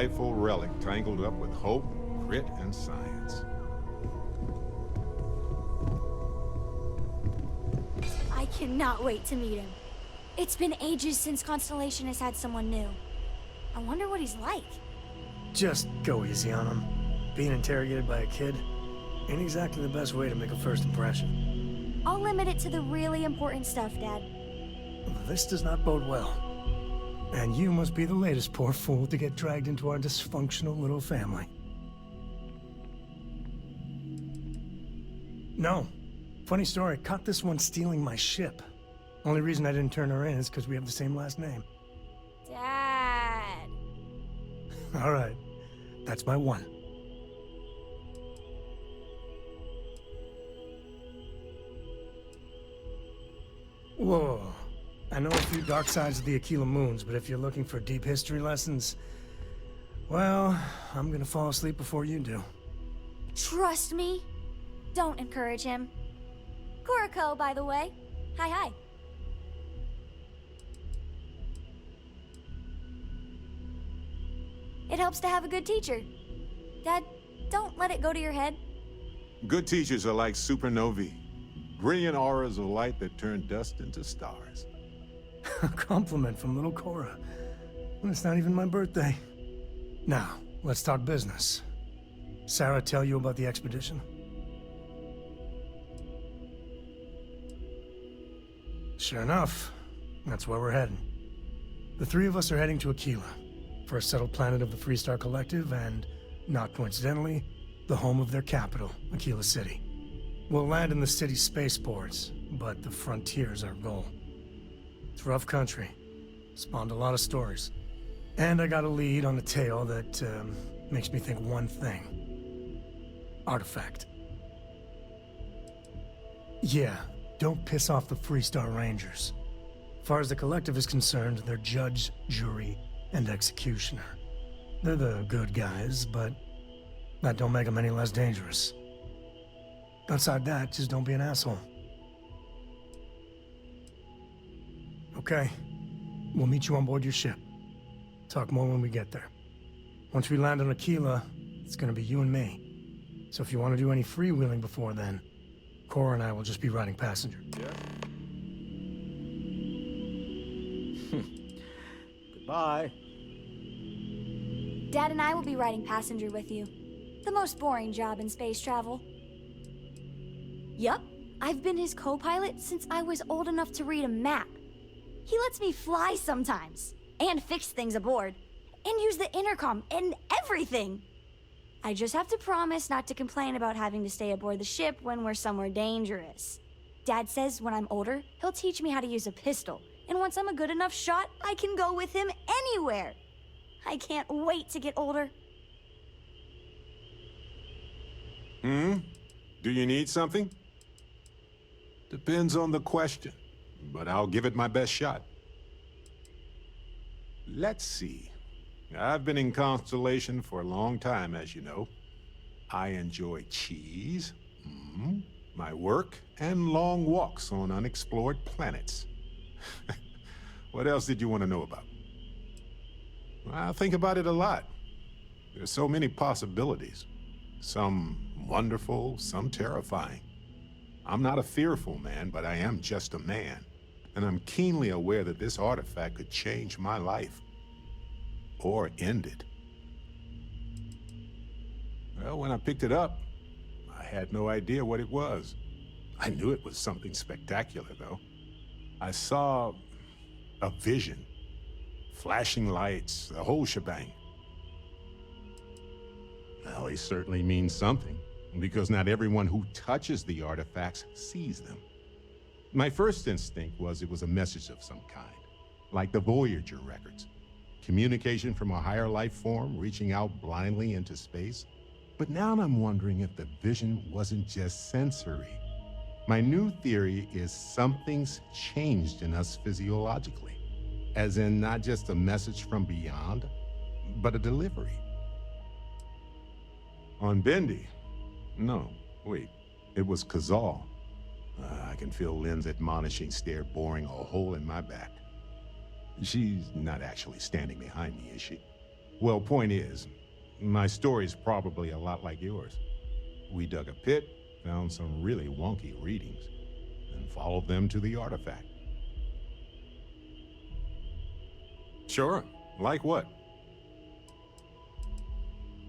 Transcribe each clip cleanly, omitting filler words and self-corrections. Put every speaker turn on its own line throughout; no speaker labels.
delightful relic tangled up with hope, grit, and science.
I cannot wait to meet him. It's been ages since Constellation has had someone new. I wonder what he's like.
Just go easy on him. Being interrogated by a kid ain't exactly the best way to make a first impression.
I'll limit it to the really important stuff, Dad.
This does not bode well. And you must be the latest poor fool to get dragged into our dysfunctional little family. No. Funny story, caught this one stealing my ship. Only reason I didn't turn her in is because we have the same last name.
Dad.
All right. That's my one. Whoa. I know a few dark sides of the Aquila moons, but if you're looking for deep history lessons, well, I'm gonna fall asleep before you do.
Trust me. Don't encourage him. Kuriko, by the way. Hi. It helps to have a good teacher. Dad, don't let it go to your head.
Good teachers are like supernovae. Brilliant auras of light that turn dust into stars.
A compliment from little Cora. And it's not even my birthday. Now, let's talk business. Sarah tell you about the expedition? Sure enough, that's where we're heading. The three of us are heading to Aquila, first settled planet of the Freestar Collective and, not coincidentally, the home of their capital, Aquila City. We'll land in the city's spaceports, but the frontier's our goal. It's rough country. Spawned a lot of stories. And I got a lead on a tale that makes me think one thing. Artifact. Yeah, don't piss off the Freestar Rangers. As far as the Collective is concerned, they're judge, jury, and executioner. They're the good guys, but that don't make them any less dangerous. Outside that, just don't be an asshole. Okay. We'll meet you on board your ship. Talk more when we get there. Once we land on Aquila, it's gonna be you and me. So if you want to do any freewheeling before then, Cora and I will just be riding passenger.
Yeah.
Goodbye.
Dad and I will be riding passenger with you. The most boring job in space travel. Yup, I've been his co-pilot since I was old enough to read a map. He lets me fly sometimes, and fix things aboard, and use the intercom, and everything. I just have to promise not to complain about having to stay aboard the ship when we're somewhere dangerous. Dad says when I'm older, he'll teach me how to use a pistol, and once I'm a good enough shot, I can go with him anywhere. I can't wait to get older.
Do you need something? Depends on the question, but I'll give it my best shot. Let's see. I've been in Constellation for a long time, as you know. I enjoy cheese, my work, and long walks on unexplored planets. What else did you want to know about? I think about it a lot. There's so many possibilities. Some wonderful, some terrifying. I'm not a fearful man, but I am just a man. And I'm keenly aware that this artifact could change my life. Or end it. Well, when I picked it up, I had no idea what it was. I knew it was something spectacular, though. I saw a vision. Flashing lights, the whole shebang. Well, they certainly mean something, because not everyone who touches the artifacts sees them. My first instinct was it was a message of some kind, like the Voyager records. Communication from a higher life form reaching out blindly into space. But now I'm wondering if the vision wasn't just sensory. My new theory is something's changed in us physiologically. As in not just a message from beyond, but a delivery. On Bendy? No, wait, it was Kazal. I can feel Lynn's admonishing stare boring a hole in my back. She's not actually standing behind me, is she? Well, point is, my story's probably a lot like yours. We dug a pit, found some really wonky readings, and followed them to the artifact. Sure. Like what?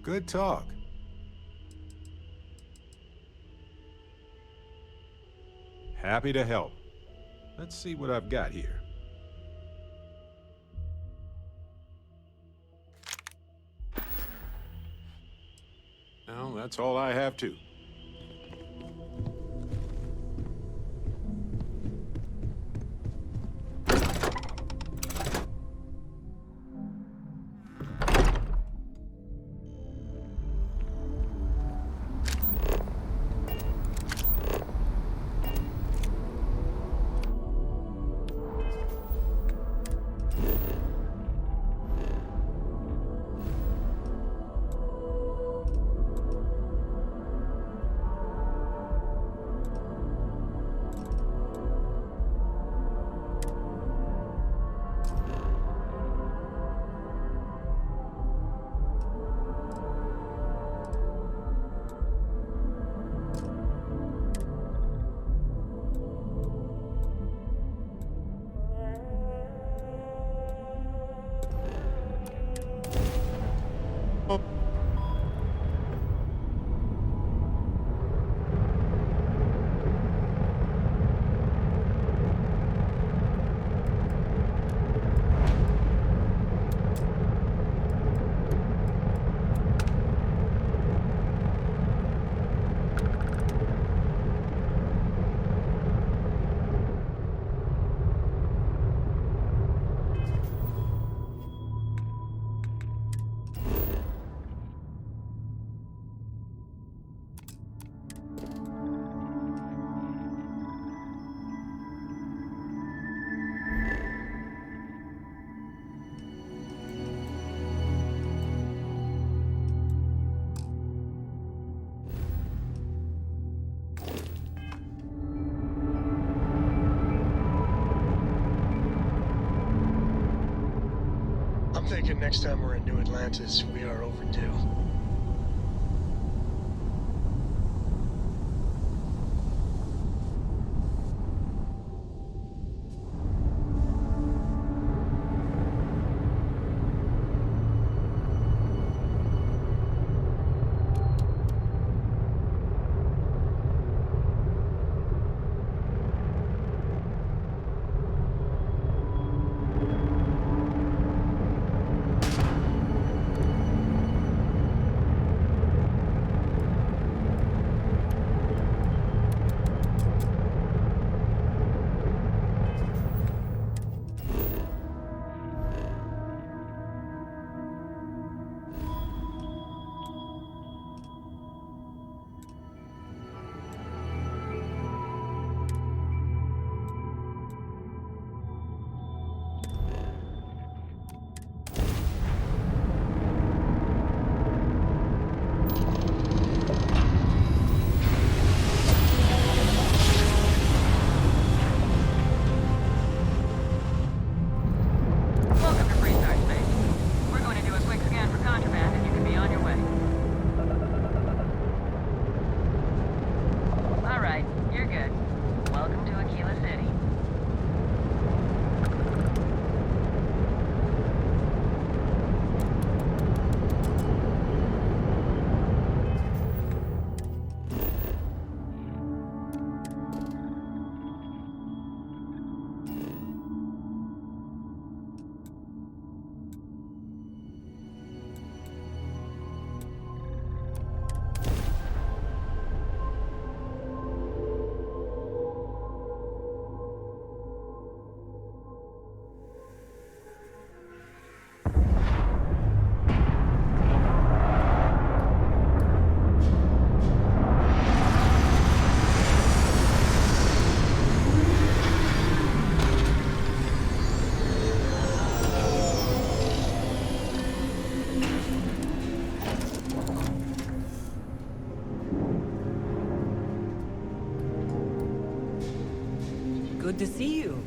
Good talk. Happy to help. Let's see what I've got here. Well, that's all I have too.
I'm thinking next time we're in New Atlantis, we are overdue.
Good to see you.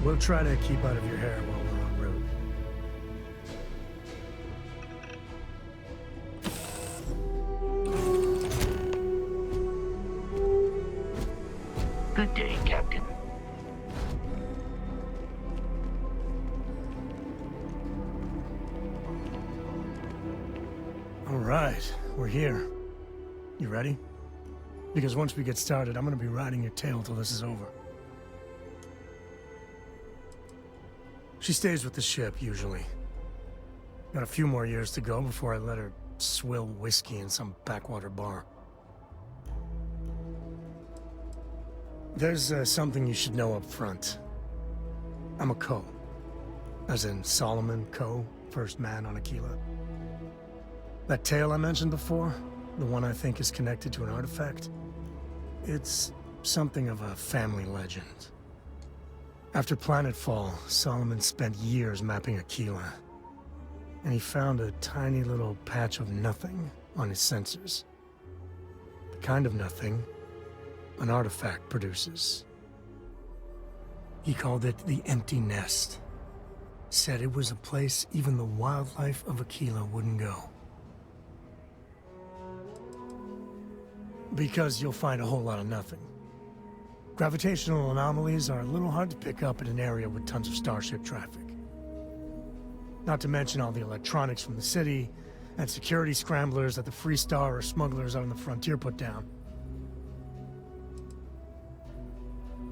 We'll try to keep out of your hair while we're en route.
Good day, Captain.
All right, we're here. You ready? Because once we get started, I'm gonna be riding your tail till this is over. She stays with the ship, usually. Got a few more years to go before I let her swill whiskey in some backwater bar. There's something you should know up front. I'm a Co. As in Solomon Co., first man on Aquila. That tale I mentioned before, the one I think is connected to an artifact, it's something of a family legend. After planetfall, Solomon spent years mapping Aquila, and he found a tiny little patch of nothing on his sensors. The kind of nothing an artifact produces. He called it the Empty Nest. Said it was a place even the wildlife of Aquila wouldn't go. Because you'll find a whole lot of nothing. Gravitational anomalies are a little hard to pick up in an area with tons of starship traffic. Not to mention all the electronics from the city, and security scramblers that the Free Star or smugglers out on the frontier put down.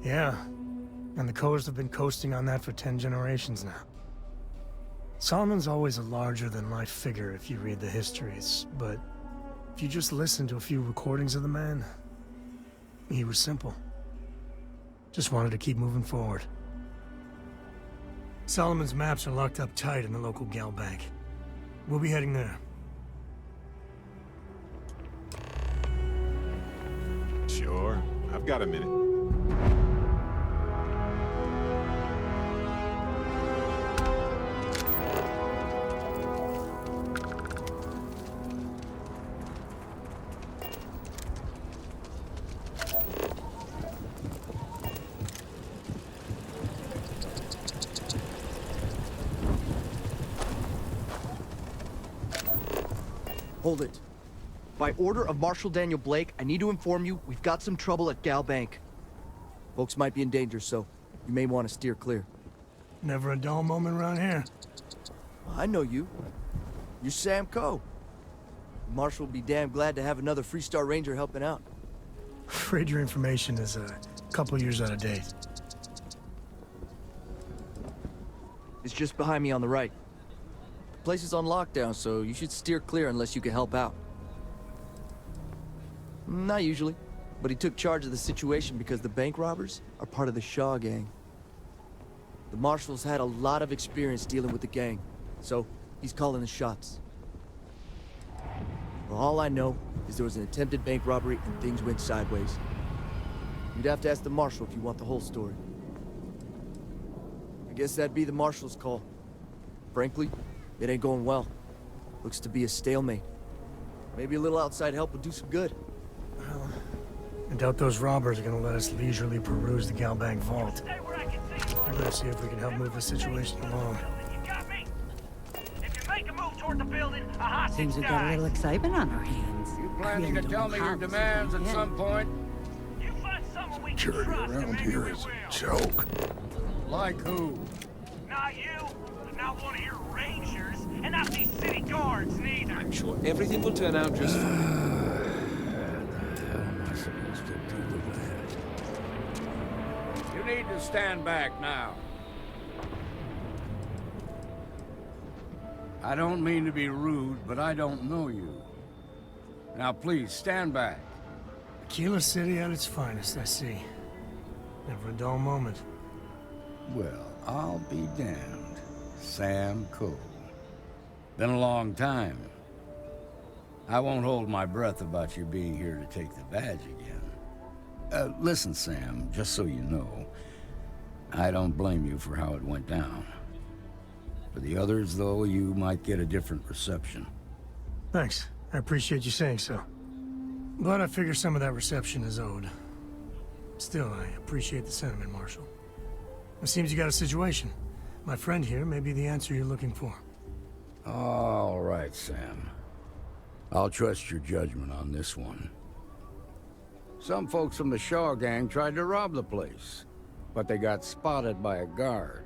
Yeah, and the Coast have been coasting on that for 10 generations now. Solomon's always a larger-than-life figure if you read the histories, but if you just listen to a few recordings of the man, he was simple. Just wanted to keep moving forward. Solomon's maps are locked up tight in the local gal bank. We'll be heading there.
Sure. I've got a minute.
Hold it. By order of Marshal Daniel Blake, I need to inform you we've got some trouble at Gal Bank. Folks might be in danger, so you may want to steer clear.
Never a dull moment around here.
I know you. You're Sam Coe. Marshal will be damn glad to have another Free Star Ranger helping out.
Afraid your information is a couple years out of date.
It's just behind me on the right. The place is on lockdown, so you should steer clear unless you can help out. Not usually, but he took charge of the situation because the bank robbers are part of the Shaw gang. The Marshal's had a lot of experience dealing with the gang, so he's calling the shots. Well, all I know is there was an attempted bank robbery and things went sideways. You'd have to ask the Marshal if you want the whole story. I guess that'd be the Marshal's call. Frankly, it ain't going well. Looks to be a stalemate. Maybe a little outside help would do some good.
Well, I doubt those robbers are gonna let us leisurely peruse the Gal Bank vault. Let's see if we can help move the situation along.
Seems we've got a little excitement on our hands.
You planning to tell me your demands at some point?
Security around here is a joke.
Like who?
Not you, not one of your rangers, and not these city guards neither.
I'm sure everything will turn out just fine.
How am I supposed to do with that?
You need to stand back now. I don't mean to be rude, but I don't know you. Now please, stand back.
Aquila City at its finest, I see. Never a dull moment.
Well, I'll be damned. Sam Coe. Been a long time. I won't hold my breath about you being here to take the badge again. Listen, Sam, just so you know, I don't blame you for how it went down. For the others, though, you might get a different reception.
Thanks. I appreciate you saying so. Glad I figure some of that reception is owed. Still, I appreciate the sentiment, Marshal. It seems you got a situation. My friend here may be the answer you're looking for.
All right, Sam. I'll trust your judgment on this one. Some folks from the Shaw gang tried to rob the place, but they got spotted by a guard.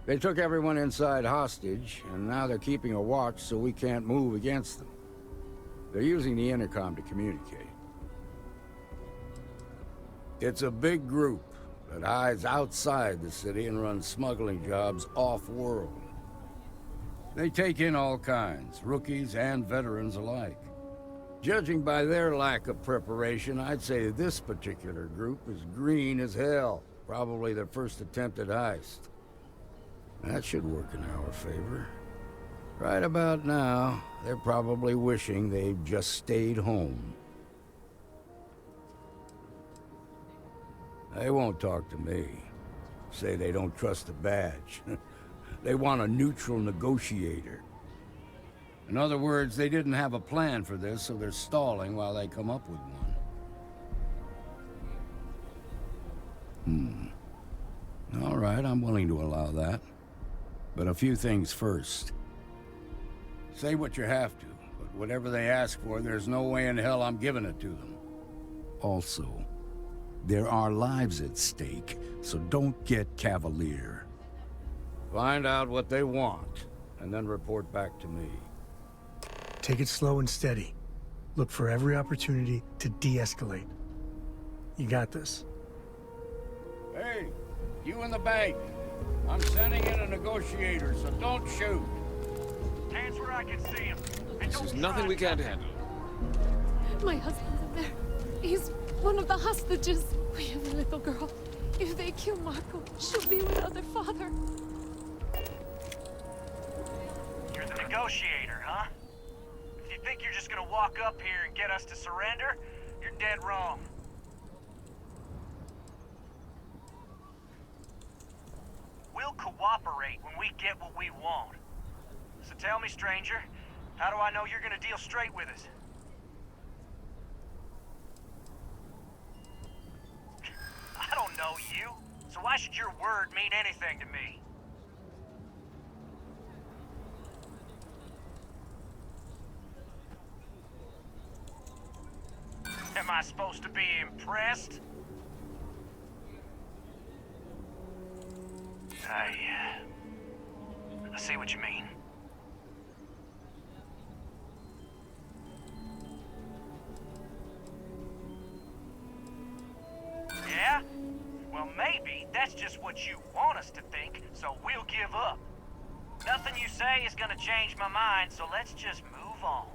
They took everyone inside hostage, and now they're keeping a watch so we can't move against them. They're using the intercom to communicate. It's a big group that hides outside the city and runs smuggling jobs off-world. They take in all kinds, rookies and veterans alike. Judging by their lack of preparation, I'd say this particular group is green as hell. Probably their first attempt at heist. That should work in our favor. Right about now, they're probably wishing they'd just stayed home. They won't talk to me. Say they don't trust the badge. They want a neutral negotiator. In other words, they didn't have a plan for this, so they're stalling while they come up with one. All right, I'm willing to allow that. But a few things first. Say what you have to, but whatever they ask for, there's no way in hell I'm giving it to them. Also, there are lives at stake, so don't get cavalier. Find out what they want, and then report back to me.
Take it slow and steady. Look for every opportunity to de-escalate. You got this.
Hey, you in the bank. I'm sending in a negotiator, so don't shoot.
Hands where I can see him.
This is nothing we can't handle.
My husband's in there. He's one of the hostages. We have a little girl. If they kill Marco, she'll be without their father.
You're the negotiator, huh? If you think you're just gonna walk up here and get us to surrender, you're dead wrong. We'll cooperate when we get what we want. So tell me, stranger, how do I know you're gonna deal straight with us? I don't know you, so why should your word mean anything to me? Am I supposed to be impressed? I see what you mean. Yeah? Well, maybe that's just what you want us to think, so we'll give up. Nothing you say is gonna change my mind, so let's just move on.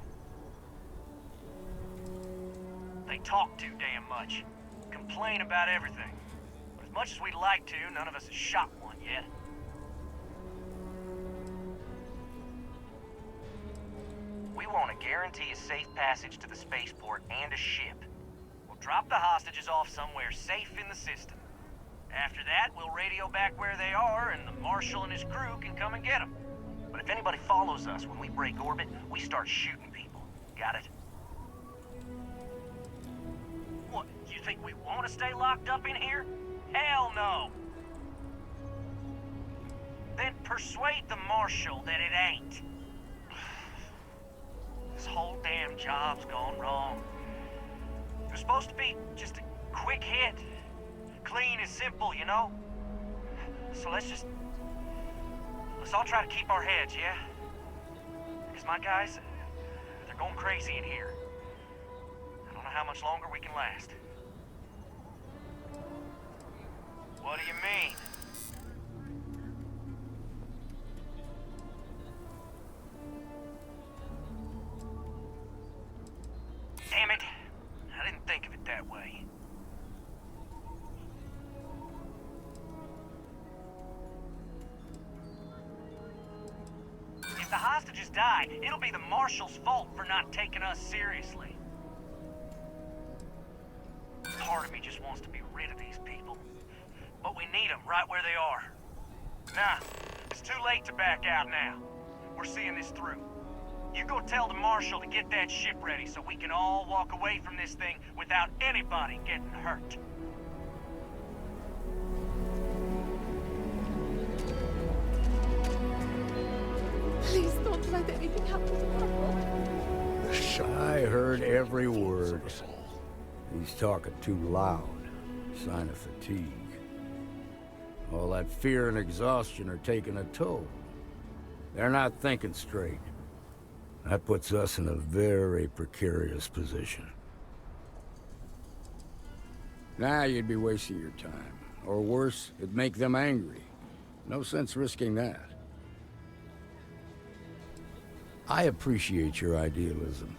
They talk too damn much. Complain about everything. But as much as we'd like to, none of us has shot one yet. We want to guarantee a safe passage to the spaceport and a ship. We'll drop the hostages off somewhere safe in the system. After that, we'll radio back where they are, and the Marshal and his crew can come and get them. But if anybody follows us when we break orbit, we start shooting people. Got it? What, you think we want to stay locked up in here? Hell no! Then persuade the Marshal that it ain't. This whole damn job's gone wrong. It was supposed to be just a quick hit. Clean and simple, you know? So let's all try to keep our heads, yeah? Because my guys, they're going crazy in here. I don't know how much longer we can last. What do you mean? Damn it. I didn't think of it that way. If the hostages die, it'll be the Marshal's fault for not taking us seriously. Part of me just wants to be rid of these people. But we need them right where they are. Nah, it's too late to back out now. We're seeing this through. You go tell the Marshal to get that ship ready so we can all walk away from this thing without anybody getting hurt.
let anything happen to Marco.
I heard every word. He's talking too loud. Sign of fatigue. All that fear and exhaustion are taking a toll. They're not thinking straight. That puts us in a very precarious position. Nah, you'd be wasting your time. Or worse, it'd make them angry. No sense risking that. I appreciate your idealism,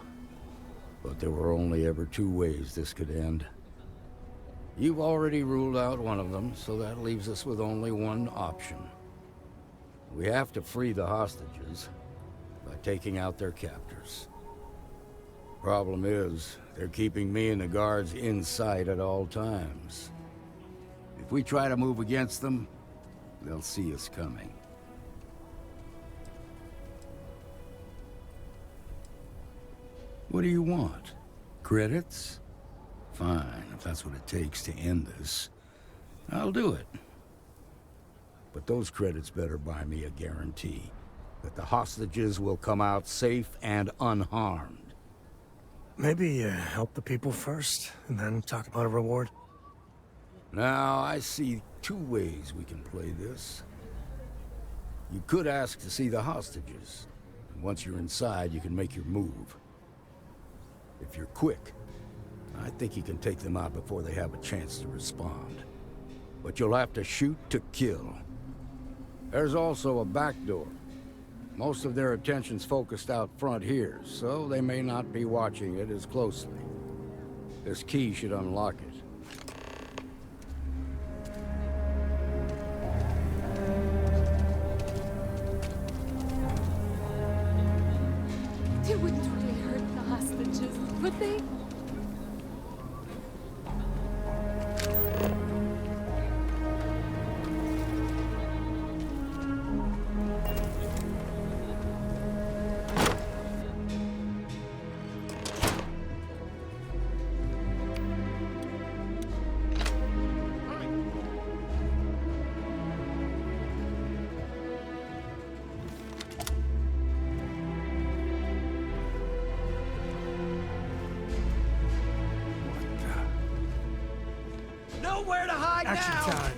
but there were only ever two ways this could end. You've already ruled out one of them, so that leaves us with only one option. We have to free the hostages by taking out their captors. Problem is, they're keeping me and the guards in sight at all times. If we try to move against them, they'll see us coming. What do you want? Credits? Fine, if that's what it takes to end this. I'll do it. But those credits better buy me a guarantee that the hostages will come out safe and unharmed.
Maybe help the people first, and then talk about a reward?
Now, I see two ways we can play this. You could ask to see the hostages. And once you're inside, you can make your move. If you're quick, I think you can take them out before they have a chance to respond. But you'll have to shoot to kill. There's also a back door. Most of their attention's focused out front here, so they may not be watching it as closely. This key should unlock it.
They wouldn't really hurt the hostages, would they?
Nowhere to hide
Action
now!
time!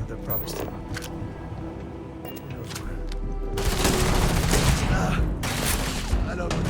They're probably still up there. Who knows where?
I don't know.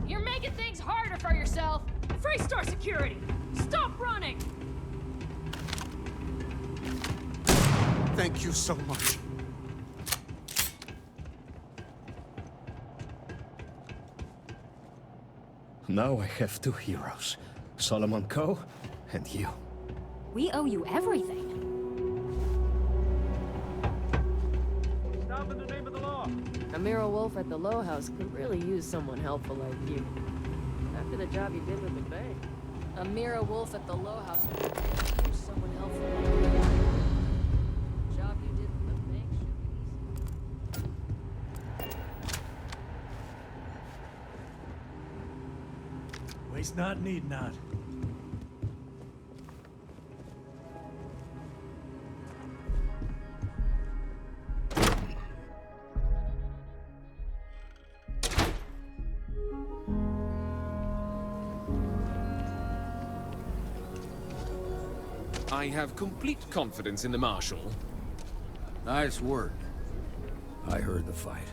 You're making things harder for yourself. Freestar security, stop running!
Thank you so much.
Now I have two heroes, Solomon Coe and you.
We owe you everything.
Stop in the name of the law. Amira Wolf at the Low House could really use someone helpful like you.
After the job you did with the bank.
A Mira Wolf at the Low House. Here's someone helpful.
Job you did with the bank should be
Waste not, need not.
I have complete confidence in the Marshal.
Nice work. I heard the fight.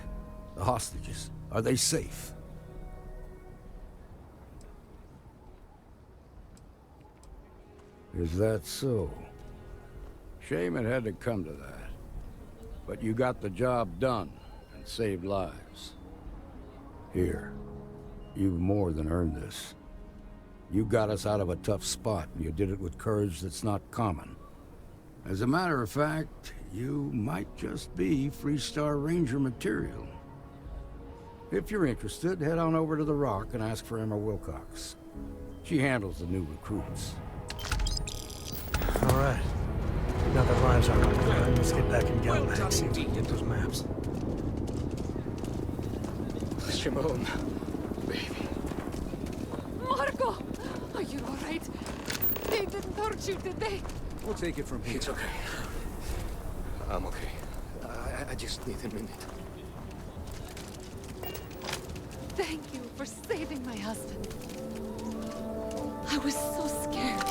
The hostages, are they safe? Is that so? Shame it had to come to that. But you got the job done and saved lives. Here, you've more than earned this. You got us out of a tough spot, and you did it with courage that's not common. As a matter of fact, you might just be Freestar Ranger material. If you're interested, head on over to the Rock and ask for Emma Wilcox. She handles the new recruits.
All right. Now that lives are on the line, let's get back in Galbag and see if we can get those maps.
Shimon, baby.
Marco! Are you alright? They didn't hurt you, did they?
We'll take it from here.
It's okay. I'm okay. I just need a minute.
Thank you for saving my husband. I was so scared.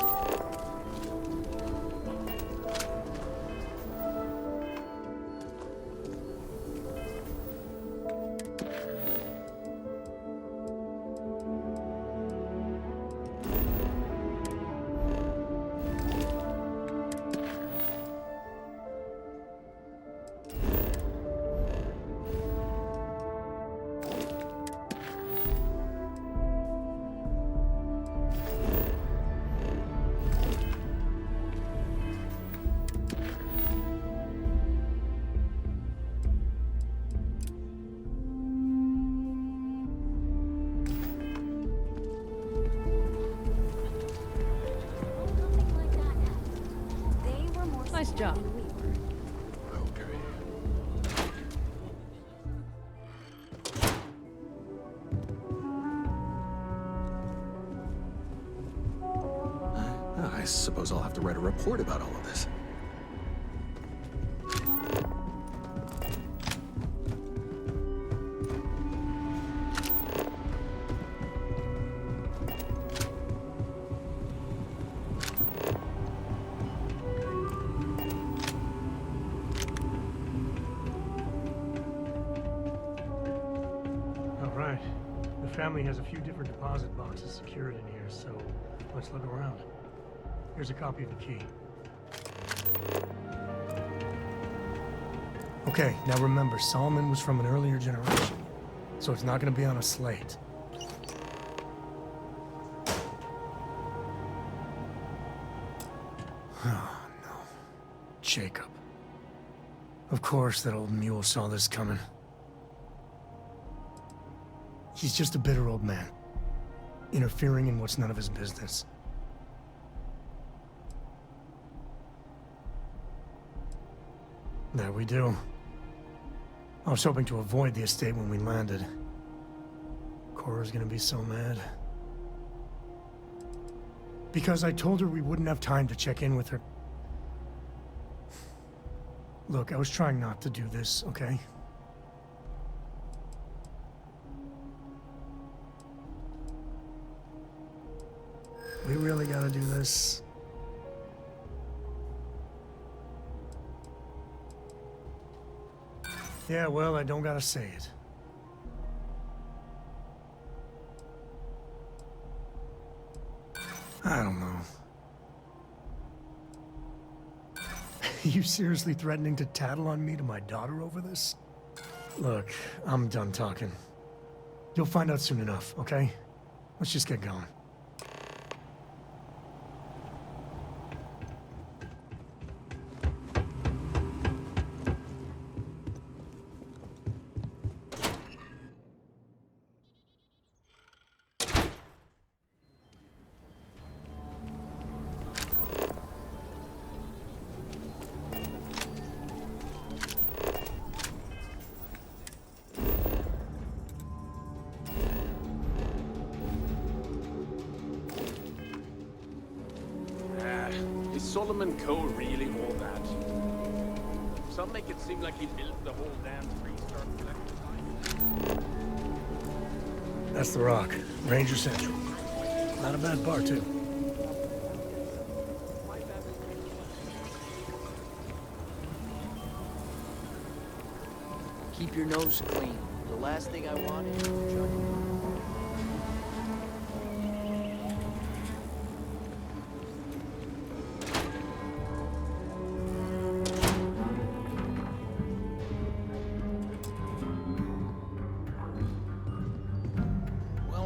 Nice job.
I suppose I'll have to write a report about all of this.
All right. The family has a few different deposit boxes secured in here, so let's look around. Here's a copy of the key. Okay, now remember, Solomon was from an earlier generation, so it's not going to be on a slate. Oh, no. Jacob. Of course that old mule saw this coming. He's just a bitter old man, interfering in what's none of his business. There we do. I was hoping to avoid the estate when we landed. Cora's gonna be so mad. Because I told her we wouldn't have time to check in with her. Look, I was trying not to do this, okay? We really gotta do this. Yeah, well, I don't gotta say it. I don't know. You seriously threatening to tattle on me to my daughter over this? Look, I'm done talking. You'll find out soon enough, okay? Let's just get going.
Solomon Coe really all that? Some make it seem like he built the whole damn three-star collective.
That's the Rock. Ranger Central. Not a bad bar, too.
Keep your nose clean. The last thing I want is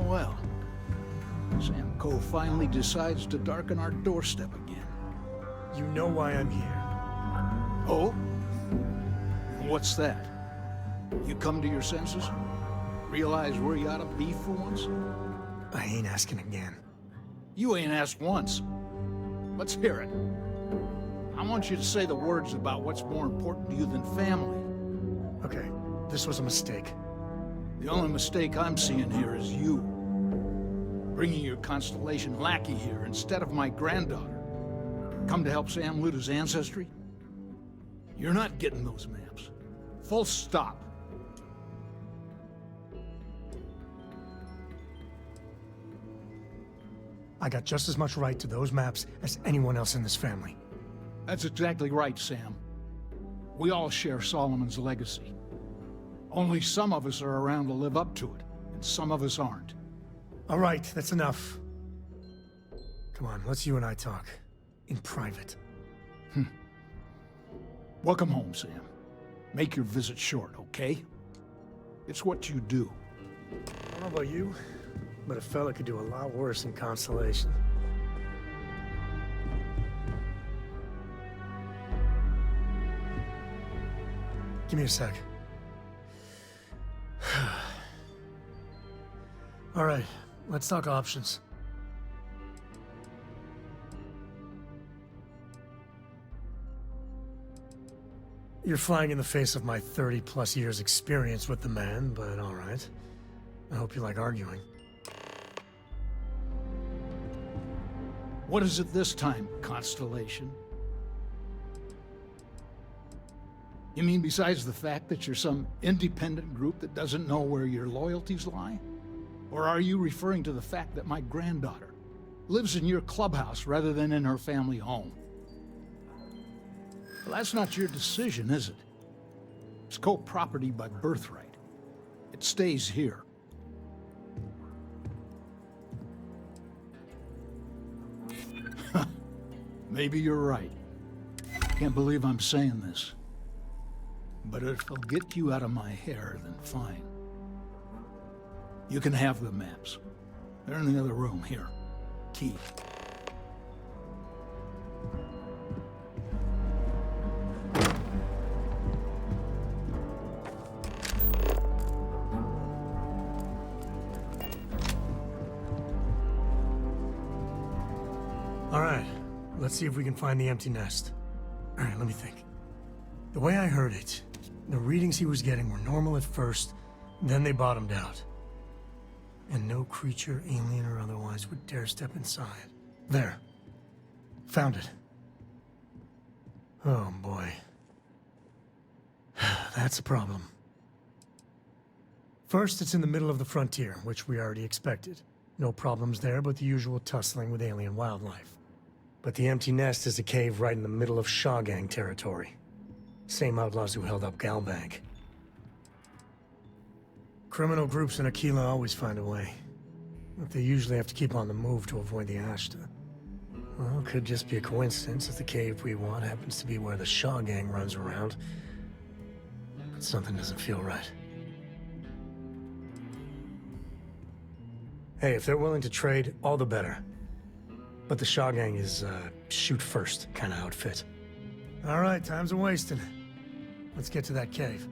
Well. Sam Coe finally decides to darken our doorstep again.
You know why I'm here.
Oh? What's that? You come to your senses? Realize where you ought to be for once?
I ain't asking again.
You ain't asked once. Let's hear it. I want you to say the words about what's more important to you than family.
Okay, this was a mistake.
The only mistake I'm seeing here is you. Bringing your Constellation lackey here instead of my granddaughter. Come to help Sam loot his ancestry? You're not getting those maps. Full stop.
I got just as much right to those maps as anyone else in this family.
That's exactly right, Sam. We all share Solomon's legacy. Only some of us are around to live up to it, and some of us aren't.
All right, that's enough. Come on, let's you and I talk. In private.
Welcome home, Sam. Make your visit short, okay? It's what you do.
I don't know about you, but a fella could do a lot worse in Constellation. Give me a sec. All right, let's talk options. You're flying in the face of my 30+ years experience with the man, but all right. I hope you like arguing.
What is it this time, Constellation? You mean besides the fact that you're some independent group that doesn't know where your loyalties lie? Or are you referring to the fact that my granddaughter lives in your clubhouse rather than in her family home? Well, that's not your decision, is it? It's co-property by birthright. It stays here. Maybe you're right. Can't believe I'm saying this. But if it'll get you out of my hair, then fine. You can have the maps. They're in the other room, here. Key.
All right, let's see if we can find the empty nest. All right, let me think. The way I heard it, the readings he was getting were normal at first, then they bottomed out. And no creature, alien or otherwise, would dare step inside. There. Found it. Oh boy. That's a problem. First, it's in the middle of the frontier, which we already expected. No problems there, but the usual tussling with alien wildlife. But the empty nest is a cave right in the middle of Shaw Gang territory. Same outlaws who held up Galbank. Criminal groups in Aquila always find a way. But they usually have to keep on the move to avoid the Ashta. Well, it could just be a coincidence if the cave we want happens to be where the Shaw Gang runs around. But something doesn't feel right. Hey, if they're willing to trade, all the better. But the Shaw Gang is, shoot first kind of outfit. All right, time's a wasting. Let's get to that cave.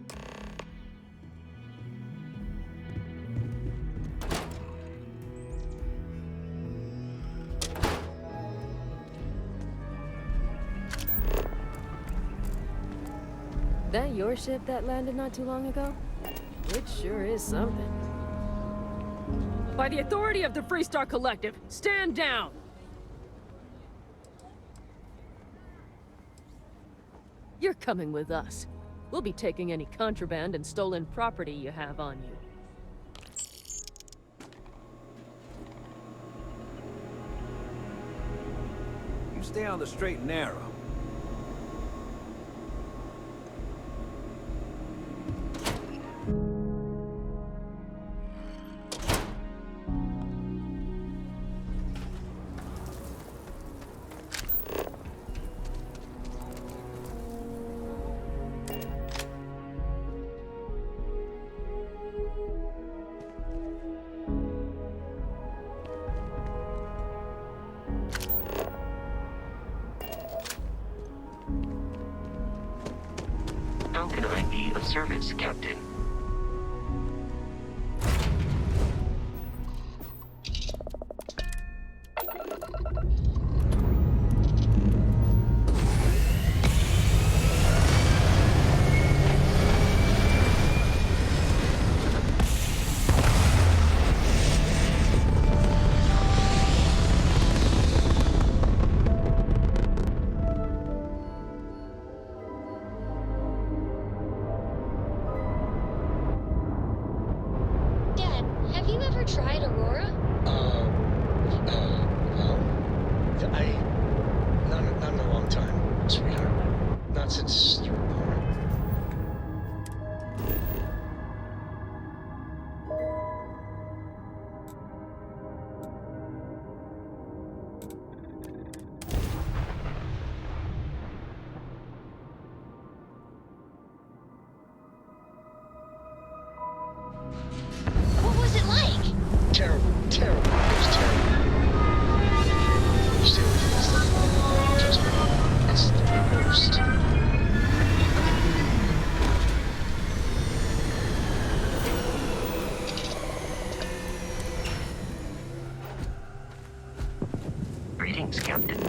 That your ship that landed not too long ago? It sure is something. By the authority of the Freestar Collective, stand down!
You're coming with us. We'll be taking any contraband and stolen property you have on you.
You stay on the straight and narrow.
How can I be of service, Captain?
Have you ever tried Aurora?
No. Not in a long time, sweetheart. Not since you were born.
What was it like?
Terrible. It was terrible. Stay with me. Trust me. It's the worst.
Greetings, Captain.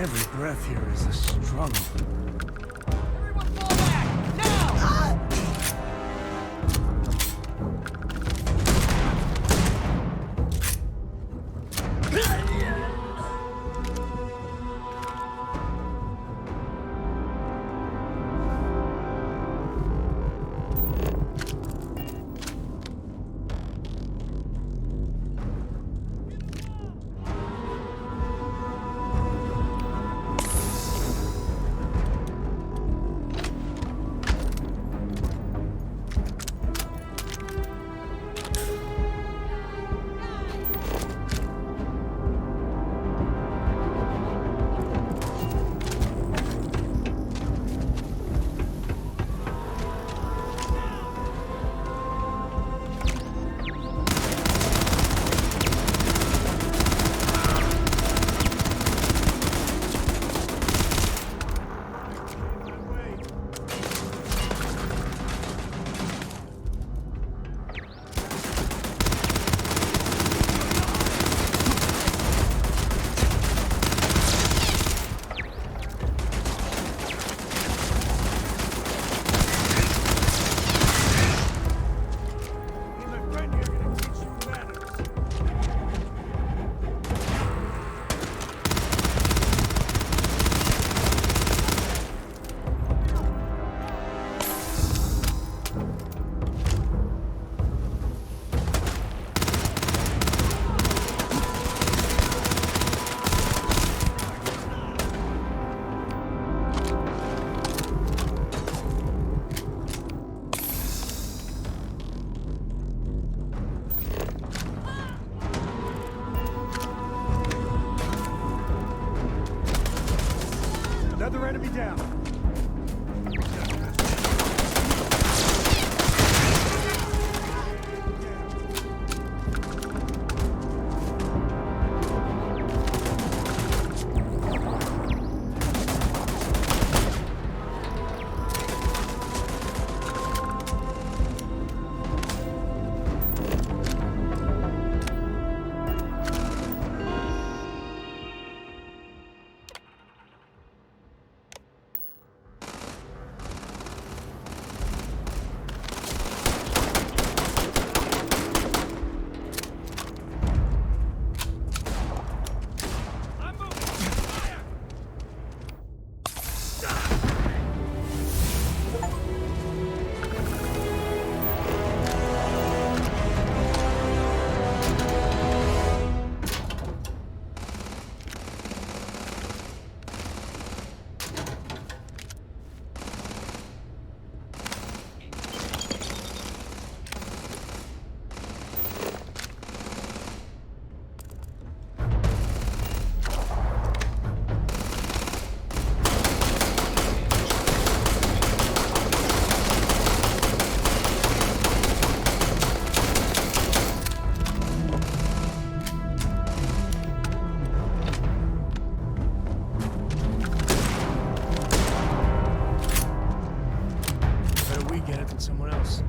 Every breath here is a struggle.
Everyone fall back! Now!
Another enemy down. Someone else.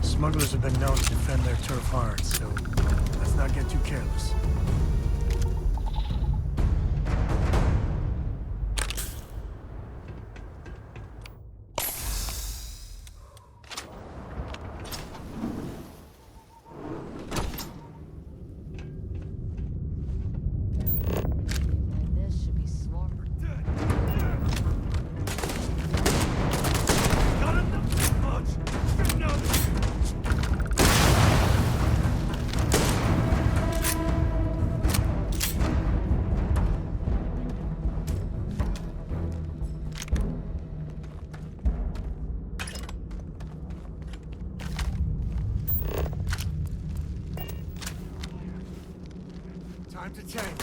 Smugglers have been known to defend their turf hard, so let's not get too careless. Time to tank.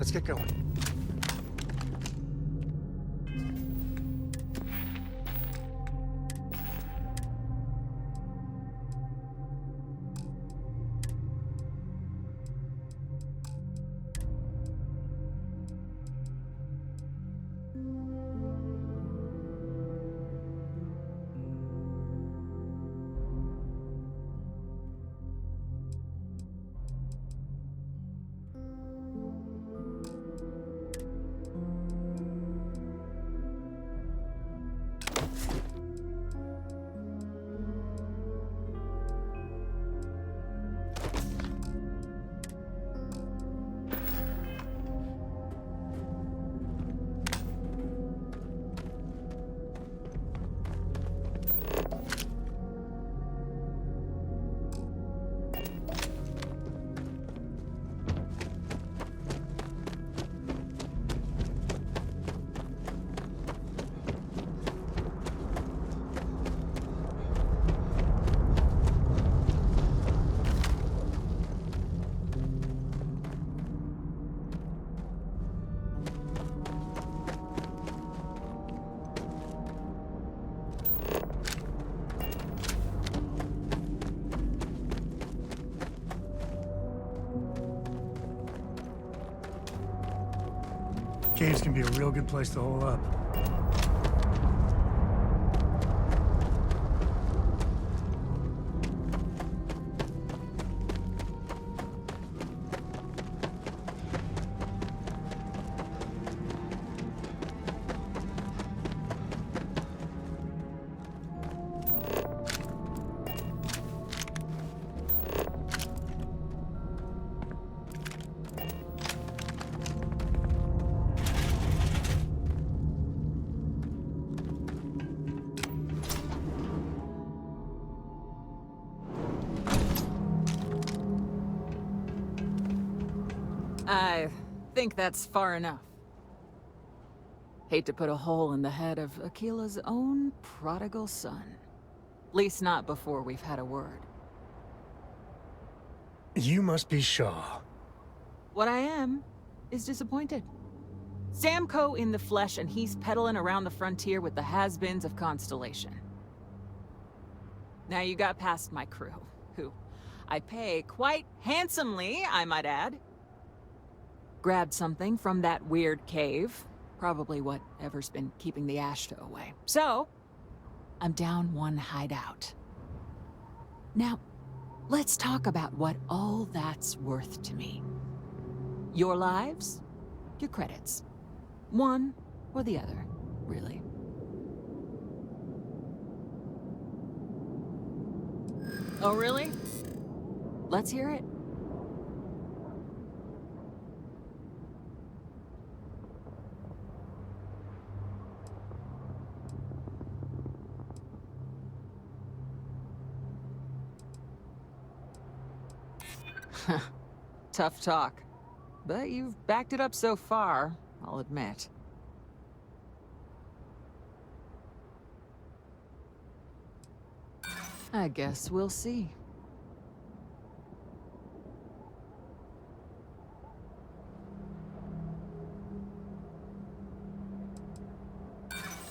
Let's get going. Caves can be a real good place to hole up.
I think that's far enough. Hate to put a hole in the head of Aquila's own prodigal son. Least not before we've had a word.
You must be Shaw.
What I am is disappointed. Samco in the flesh, and he's peddling around the frontier with the has-beens of Constellation. Now you got past my crew, who I pay quite handsomely, I might add. Grabbed something from that weird cave. Probably whatever's been keeping the Ashta away. So, I'm down one hideout. Now, let's talk about what all that's worth to me. Your lives, your credits. One or the other, really. Oh, really? Let's hear it. Tough talk. But you've backed it up so far, I'll admit. I guess we'll see.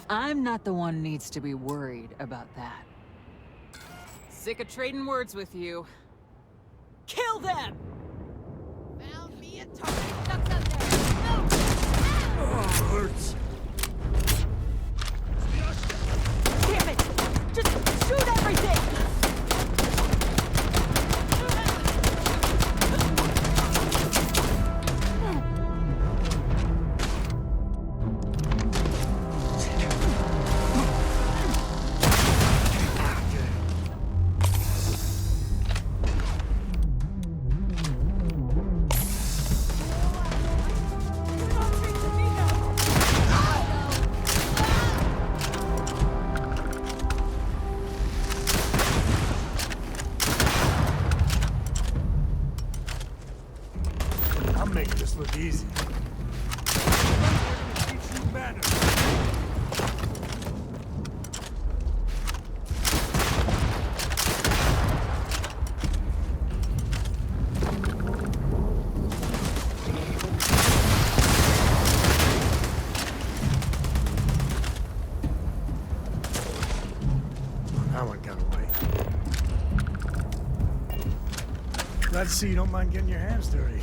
I'm not the one needs to be worried about that. Sick of trading words with you. Kill them! Found me a target. Ducks out there. No!
Oh, hurts.
Damn it! Just shoot everything!
Make this look easy. see you don't mind getting your hands dirty.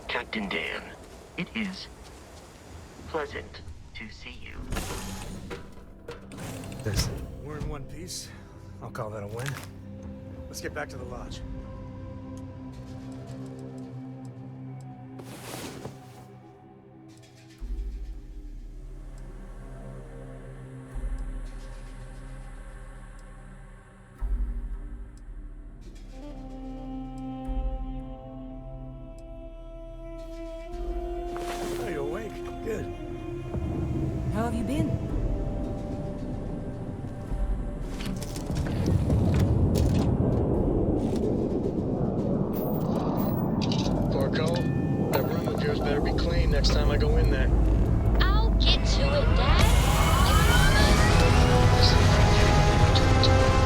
Captain Dan, it is pleasant to see you.
We're in one piece. I'll call that a win. Let's get back to the lodge. Are you awake? Good.
How have you been?
That room of yours better be clean next time I go in there.
I'll get to it, Dad. I promise.
Listen,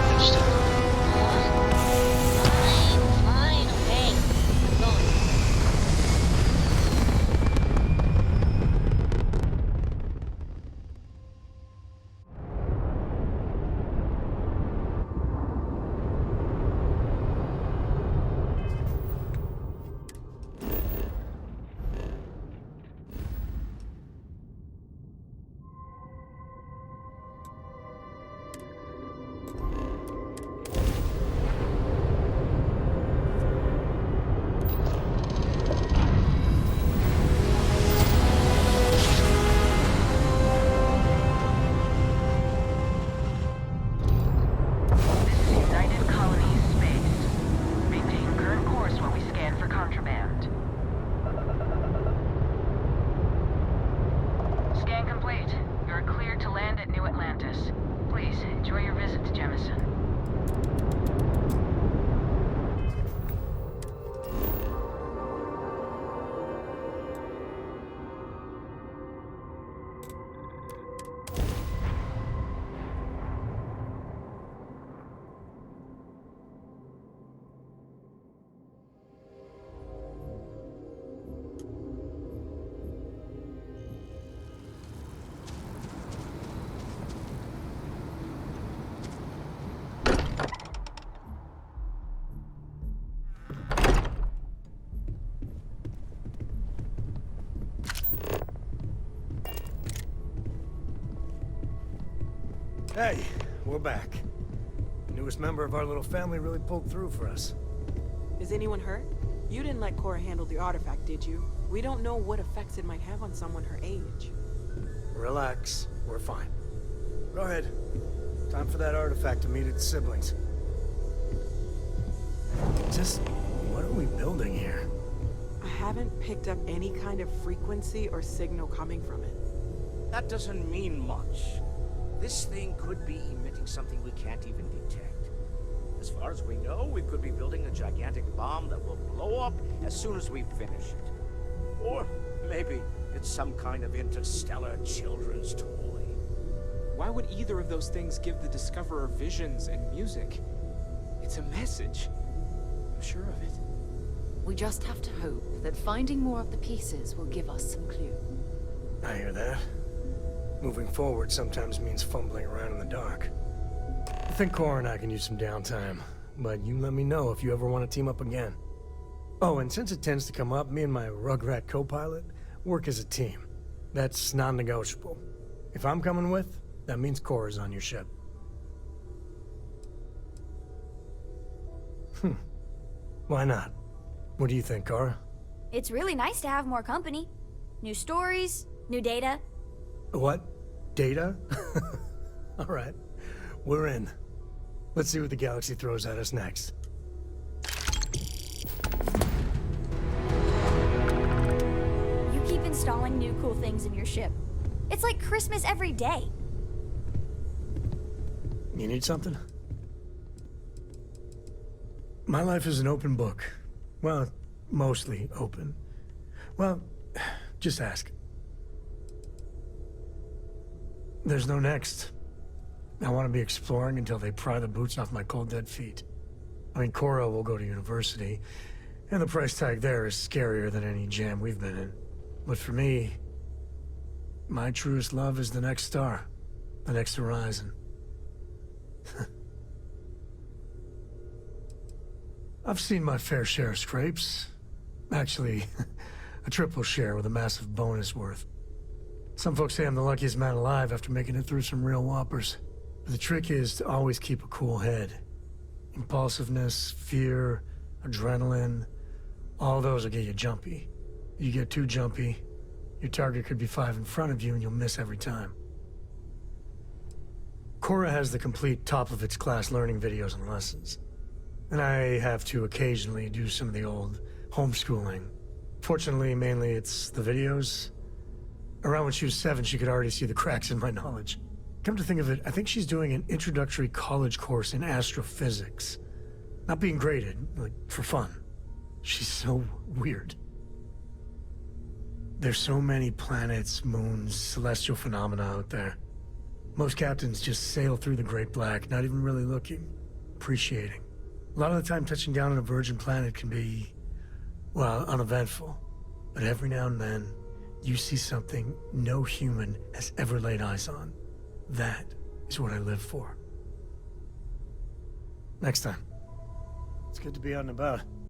understand?
Fine, okay. I'm going.
Hey, we're back. The newest member of our little family really pulled through for us.
Is anyone hurt? You didn't let Cora handle the artifact, did you? We don't know what effects it might have on someone her age.
Relax, we're fine. Go ahead. Time for that artifact to meet its siblings. Just, what are we building here?
I haven't picked up any kind of frequency or signal coming from it.
That doesn't mean much. This thing could be emitting something we can't even detect. As far as we know, we could be building a gigantic bomb that will blow up as soon as we finish it. Or maybe it's some kind of interstellar children's toy.
Why would either of those things give the Discoverer visions and music? It's a message. I'm sure of it.
We just have to hope that finding more of the pieces will give us some clue.
I hear that. Moving forward sometimes means fumbling around in the dark. I think Cora and I can use some downtime, but you let me know if you ever want to team up again. Oh, and since it tends to come up, me and my Rugrat co-pilot work as a team. That's non-negotiable. If I'm coming with, that means Cora's on your ship. Why not? What do you think, Cora?
It's really nice to have more company. New stories, new data.
What? Data? All right, we're in. Let's see what the galaxy throws at us next.
You keep installing new cool things in your ship. It's like Christmas every day.
You need something? My life is an open book. Well, mostly open. Well, just ask. There's no next. I want to be exploring until they pry the boots off my cold dead feet. I mean, Cora will go to university, and the price tag there is scarier than any jam we've been in. But for me, my truest love is the next star, the next horizon. I've seen my fair share of scrapes. Actually, a triple share with a massive bonus worth. Some folks say I'm the luckiest man alive after making it through some real whoppers. But the trick is to always keep a cool head. Impulsiveness, fear, adrenaline, all those will get you jumpy. You get too jumpy, your target could be 5 in front of you and you'll miss every time. Cora has the complete top-of-its-class learning videos and lessons. And I have to occasionally do some of the old homeschooling. Fortunately, mainly it's the videos. Around when she was 7, she could already see the cracks in my knowledge. Come to think of it, I think she's doing an introductory college course in astrophysics. Not being graded, like, for fun. She's so weird. There's so many planets, moons, celestial phenomena out there. Most captains just sail through the Great Black, not even really looking, appreciating. A lot of the time touching down on a virgin planet can be, well, uneventful. But every now and then, you see something no human has ever laid eyes on. That is what I live for. Next time. It's good to be out and about.